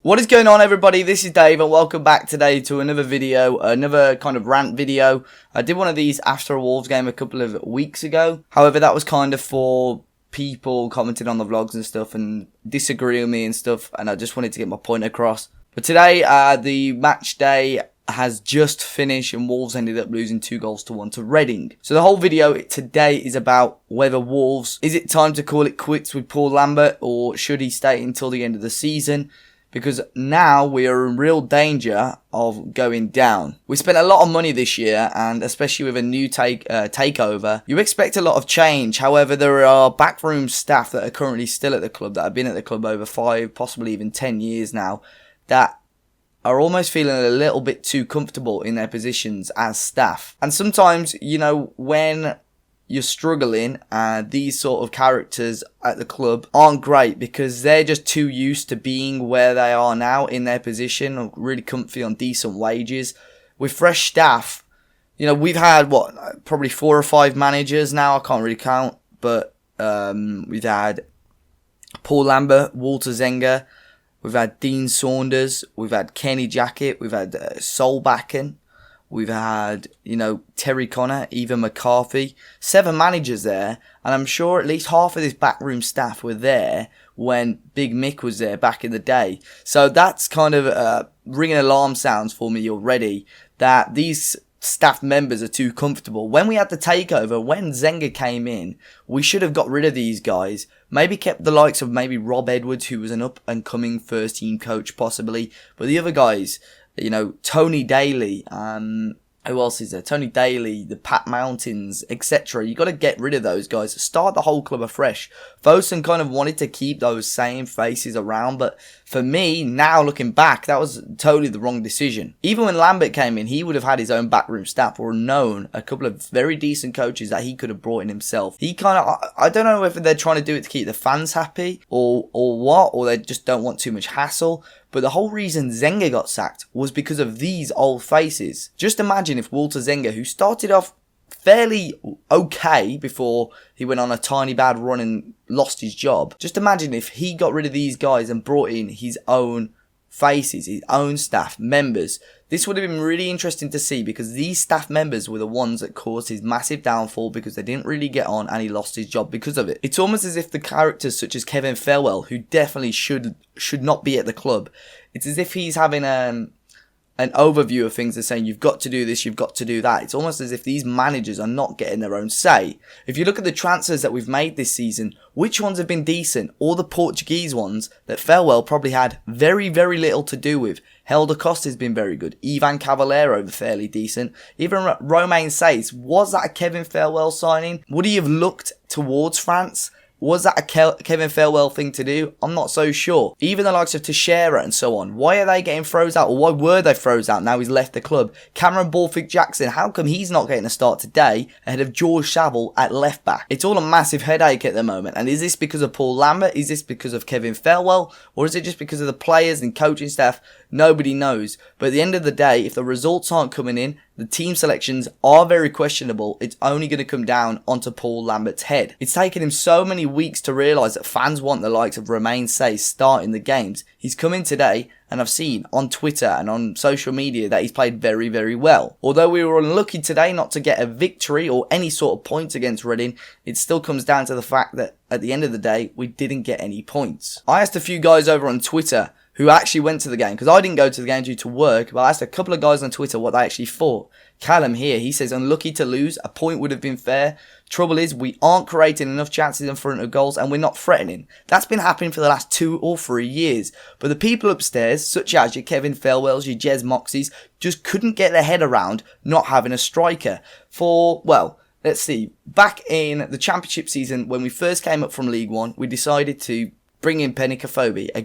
What is going on, everybody? This is Dave and welcome back today to another video, another kind of rant video. I did one of these after a Wolves game a couple of weeks ago. However, that was kind of for people commenting on the vlogs and stuff and disagree with me and stuff, and I just wanted to get my point across. But today, the match day has just finished and Wolves ended up losing 2-1 to Reading. So the whole video today is about whether Wolves, is it time to call it quits with Paul Lambert, or should he stay until the end of the season? Because now we are in real danger of going down. We spent a lot of money this year, and especially with a new takeover, you expect a lot of change. However, there are backroom staff that are currently still at the club, that have been at the club over 5, possibly even 10 years now, that are almost feeling a little bit too comfortable in their positions as staff. And sometimes, you know, when you're struggling, these sort of characters at the club aren't great because they're just too used to being where they are now in their position, really comfy on decent wages. With fresh staff, you know, we've had, probably 4 or 5 managers now, I can't really count, but we've had Paul Lambert, Walter Zenga, we've had Dean Saunders, we've had Kenny Jackett, we've had Solbakken, we've had, you know, Terry Connor, Ivan McCarthy, 7 managers there, and I'm sure at least half of this backroom staff were there when Big Mick was there back in the day. So that's kind of ringing alarm sounds for me already, that these staff members are too comfortable. When we had the takeover, when Zenga came in, we should have got rid of these guys. Maybe kept the likes of maybe Rob Edwards, who was an up-and-coming first-team coach, possibly. But the other guys, you know, Tony Daly, who else is there? Tony Daly, the Pat Mountains, etc. You got to get rid of those guys. Start the whole club afresh. Fosun kind of wanted to keep those same faces around, but for me, now looking back, that was totally the wrong decision. Even when Lambert came in, he would have had his own backroom staff or known a couple of very decent coaches that he could have brought in himself. He kind of, I don't know whether they're trying to do it to keep the fans happy or what, or they just don't want too much hassle. But the whole reason Zenga got sacked was because of these old faces. Just imagine if Walter Zenga, who started off fairly okay before he went on a tiny bad run and lost his job. Just imagine if he got rid of these guys and brought in his own faces, his own staff members. This would have been really interesting to see, because these staff members were the ones that caused his massive downfall, because they didn't really get on and he lost his job because of it. It's almost as if the characters such as Kevin Farewell, who definitely should not be at the club, it's as if he's having an overview of things and saying, you've got to do this, you've got to do that. It's almost as if these managers are not getting their own say. If you look at the transfers that we've made this season, which ones have been decent? All the Portuguese ones that Farewell probably had very, very little to do with. Helder Costa's been very good. Ivan Cavallero, fairly decent. Even Romain Says, was that a Kevin Farewell signing? Would he have looked towards France? Was that a Kevin Farewell thing to do? I'm not so sure. Even the likes of Teixeira and so on. Why are they getting froze out? Or why were they froze out now he's left the club? Cameron Borthwick-Jackson, how come he's not getting a start today ahead of George Saville at left back? It's all a massive headache at the moment. And is this because of Paul Lambert? Is this because of Kevin Farewell? Or is it just because of the players and coaching staff? Nobody knows. But at the end of the day, if the results aren't coming in, the team selections are very questionable, it's only going to come down onto Paul Lambert's head. It's taken him so many weeks to realise that fans want the likes of Romain Says starting the games. He's come in today, and I've seen on Twitter and on social media that he's played very, very well. Although we were unlucky today not to get a victory or any sort of points against Reading, it still comes down to the fact that at the end of the day, we didn't get any points. I asked a few guys over on Twitter who actually went to the game, because I didn't go to the game due to work, but I asked a couple of guys on Twitter what they actually thought. Callum here, he says, unlucky to lose, a point would have been fair. Trouble is, we aren't creating enough chances in front of goals and we're not threatening. That's been happening for the last 2 or 3 years. But the people upstairs, such as your Kevin Farewells, your Jez Moxies, just couldn't get their head around not having a striker. Let's see, back in the Championship season, when we first came up from League One, we decided to bring in Penny Kafobi, a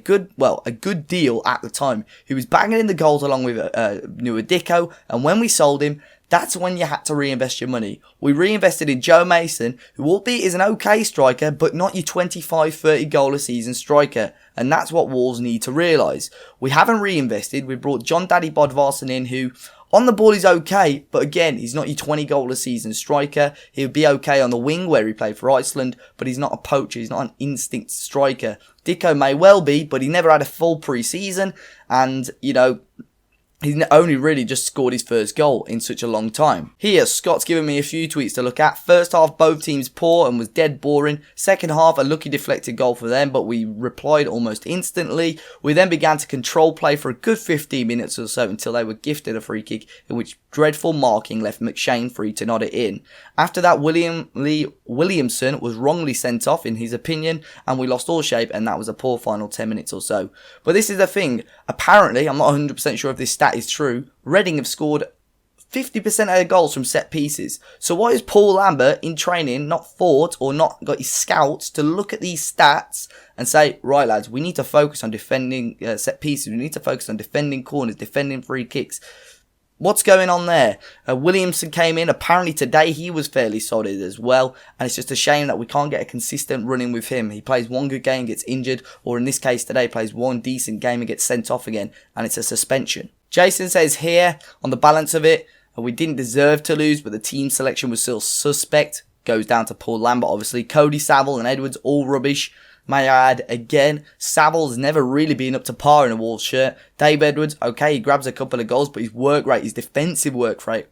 good deal at the time. He was banging in the goals along with Nuadiko, and when we sold him, that's when you had to reinvest your money. We reinvested in Joe Mason, who albeit is an okay striker, but not your 25-30 goal a season striker. And that's what Wolves need to realise. We haven't reinvested. We brought John Daddy Bodvarsson in, who On the ball, he's okay, but again, he's not your 20 goal a season striker. He would be okay on the wing where he played for Iceland, but he's not a poacher. He's not an instinct striker. Dicko may well be, but he never had a full pre-season, and, he's only really just scored his first goal in such a long time. Here, Scott's given me a few tweets to look at. First half, both teams poor and was dead boring. Second half, a lucky deflected goal for them, but we replied almost instantly. We then began to control play for a good 15 minutes or so until they were gifted a free kick, in which dreadful marking left McShane free to nod it in. After that, Williamson was wrongly sent off, in his opinion, and we lost all shape, and that was a poor final 10 minutes or so. But this is the thing. Apparently, I'm not 100% sure if this stat is true, Reading have scored 50% of their goals from set pieces. So why is Paul Lambert in training not thought or not got his scouts to look at these stats and say, right lads, we need to focus on defending set pieces, we need to focus on defending corners, defending free kicks. What's going on there? Williamson came in. Apparently today he was fairly solid as well. And it's just a shame that we can't get a consistent running with him. He plays one good game, gets injured. Or in this case today, plays one decent game and gets sent off again. And it's a suspension. Jason says here, on the balance of it, we didn't deserve to lose, but the team selection was still suspect. Goes down to Paul Lambert, obviously. Cody, Saville and Edwards, all rubbish. May I add, again, Savile's never really been up to par in a Wolves shirt. Dave Edwards, okay, he grabs a couple of goals, but his work rate, his defensive work rate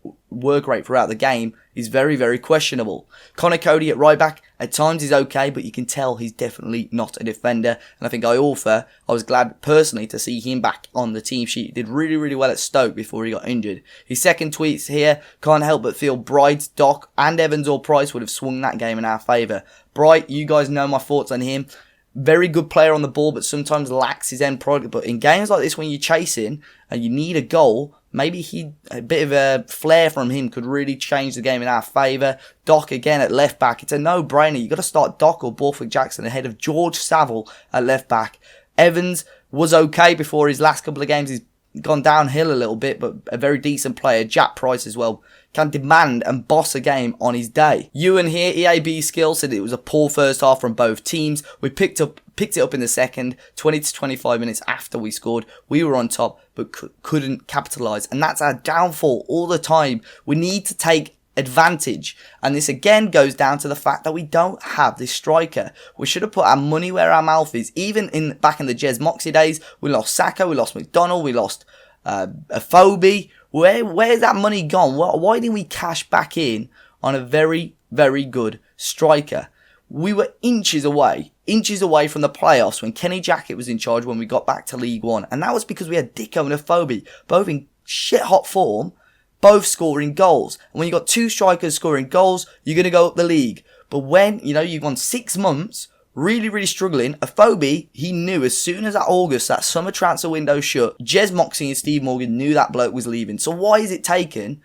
throughout the game is very, very questionable. Connor Cody at right back, at times he's okay, but you can tell he's definitely not a defender. And I think I was glad personally to see him back on the team sheet. He did really, really well at Stoke before he got injured. His second tweets here, can't help but feel Bright, Doc and Evans or Price would have swung that game in our favour. Bright, you guys know my thoughts on him. Very good player on the ball, but sometimes lacks his end product. But in games like this, when you're chasing and you need a goal, maybe a bit of a flair from him could really change the game in our favour. Doc again at left back. It's a no-brainer. You've got to start Doc or Borthwick Jackson ahead of George Saville at left back. Evans was okay before his last couple of games. He's gone downhill a little bit, but a very decent player. Jack Price as well can demand and boss a game on his day. Ewan here, EAB skill, said it was a poor first half from both teams. We picked it up in the second, 20 to 25 minutes after we scored. We were on top, but couldn't capitalise. And that's our downfall all the time. We need to take advantage. And this again goes down to the fact that we don't have this striker. We should have put our money where our mouth is. Even back in the Jez Moxie days, we lost Sacco, we lost McDonald, we lost Afobe. Where's that money gone? Why didn't we cash back in on a very, very good striker? We were inches away from the playoffs when Kenny Jackett was in charge when we got back to League One. And that was because we had Dicko and Afobe, both in shit hot form, both scoring goals. And when you got two strikers scoring goals, you're going to go up the league. But when, you've gone 6 months, really, really struggling. Afobe, he knew as soon as that summer transfer window shut, Jez Moxie and Steve Morgan knew that bloke was leaving. So why is it taken?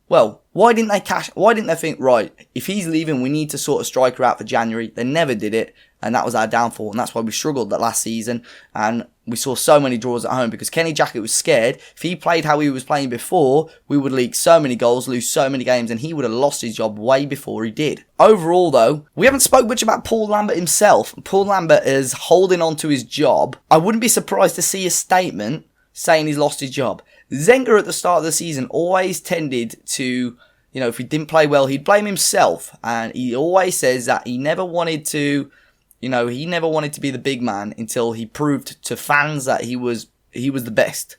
Well, why didn't they think, right, if he's leaving, we need to sort a striker out for January? They never did it, and that was our downfall, and that's why we struggled that last season, and we saw so many draws at home, because Kenny Jackett was scared. If he played how he was playing before, we would leak so many goals, lose so many games, and he would have lost his job way before he did. Overall, though, we haven't spoke much about Paul Lambert himself. Paul Lambert is holding on to his job. I wouldn't be surprised to see a statement saying he's lost his job. Zenga at the start of the season always tended to, if he didn't play well, he'd blame himself. And he always says that he never wanted to be the big man until he proved to fans that he was the best.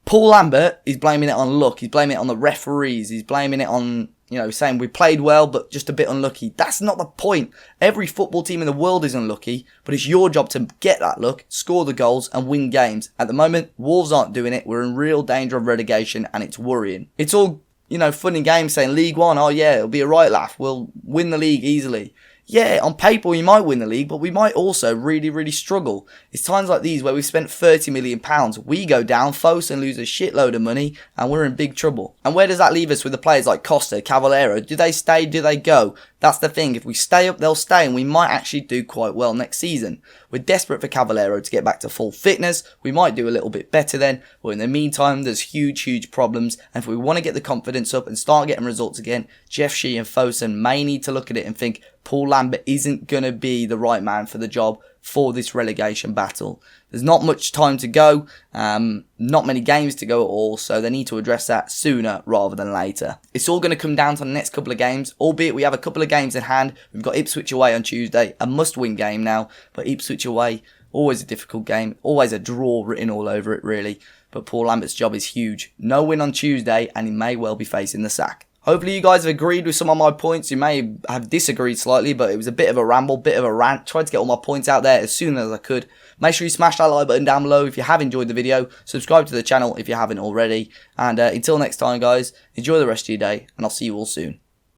Paul Lambert is blaming it on luck. He's blaming it on the referees. He's blaming it on, saying we played well, but just a bit unlucky. That's not the point. Every football team in the world is unlucky, but it's your job to get that luck, score the goals, and win games. At the moment, Wolves aren't doing it. We're in real danger of relegation, and it's worrying. It's all, fun and games saying League One, oh yeah, it'll be a right laugh. We'll win the league easily. Yeah, on paper we might win the league, but we might also really, really struggle. It's times like these where we've spent £30 million. We go down, Fosun lose a shitload of money, and we're in big trouble. And where does that leave us with the players like Costa, Cavallero? Do they stay? Do they go? That's the thing. If we stay up, they'll stay, and we might actually do quite well next season. We're desperate for Cavallero to get back to full fitness. We might do a little bit better then, but in the meantime, there's huge, huge problems. And if we want to get the confidence up and start getting results again, Jeff Shee and Fosun may need to look at it and think Paul Lambert isn't going to be the right man for the job for this relegation battle. There's not much time to go, not many games to go at all, so they need to address that sooner rather than later. It's all going to come down to the next couple of games, albeit we have a couple of games in hand. We've got Ipswich away on Tuesday, a must-win game now, but Ipswich away, always a difficult game, always a draw written all over it really, but Paul Lambert's job is huge. No win on Tuesday, and he may well be facing the sack. Hopefully you guys have agreed with some of my points. You may have disagreed slightly, but it was a bit of a ramble, bit of a rant. Tried to get all my points out there as soon as I could. Make sure you smash that like button down below if you have enjoyed the video. Subscribe to the channel if you haven't already. And until next time, guys, enjoy the rest of your day, and I'll see you all soon.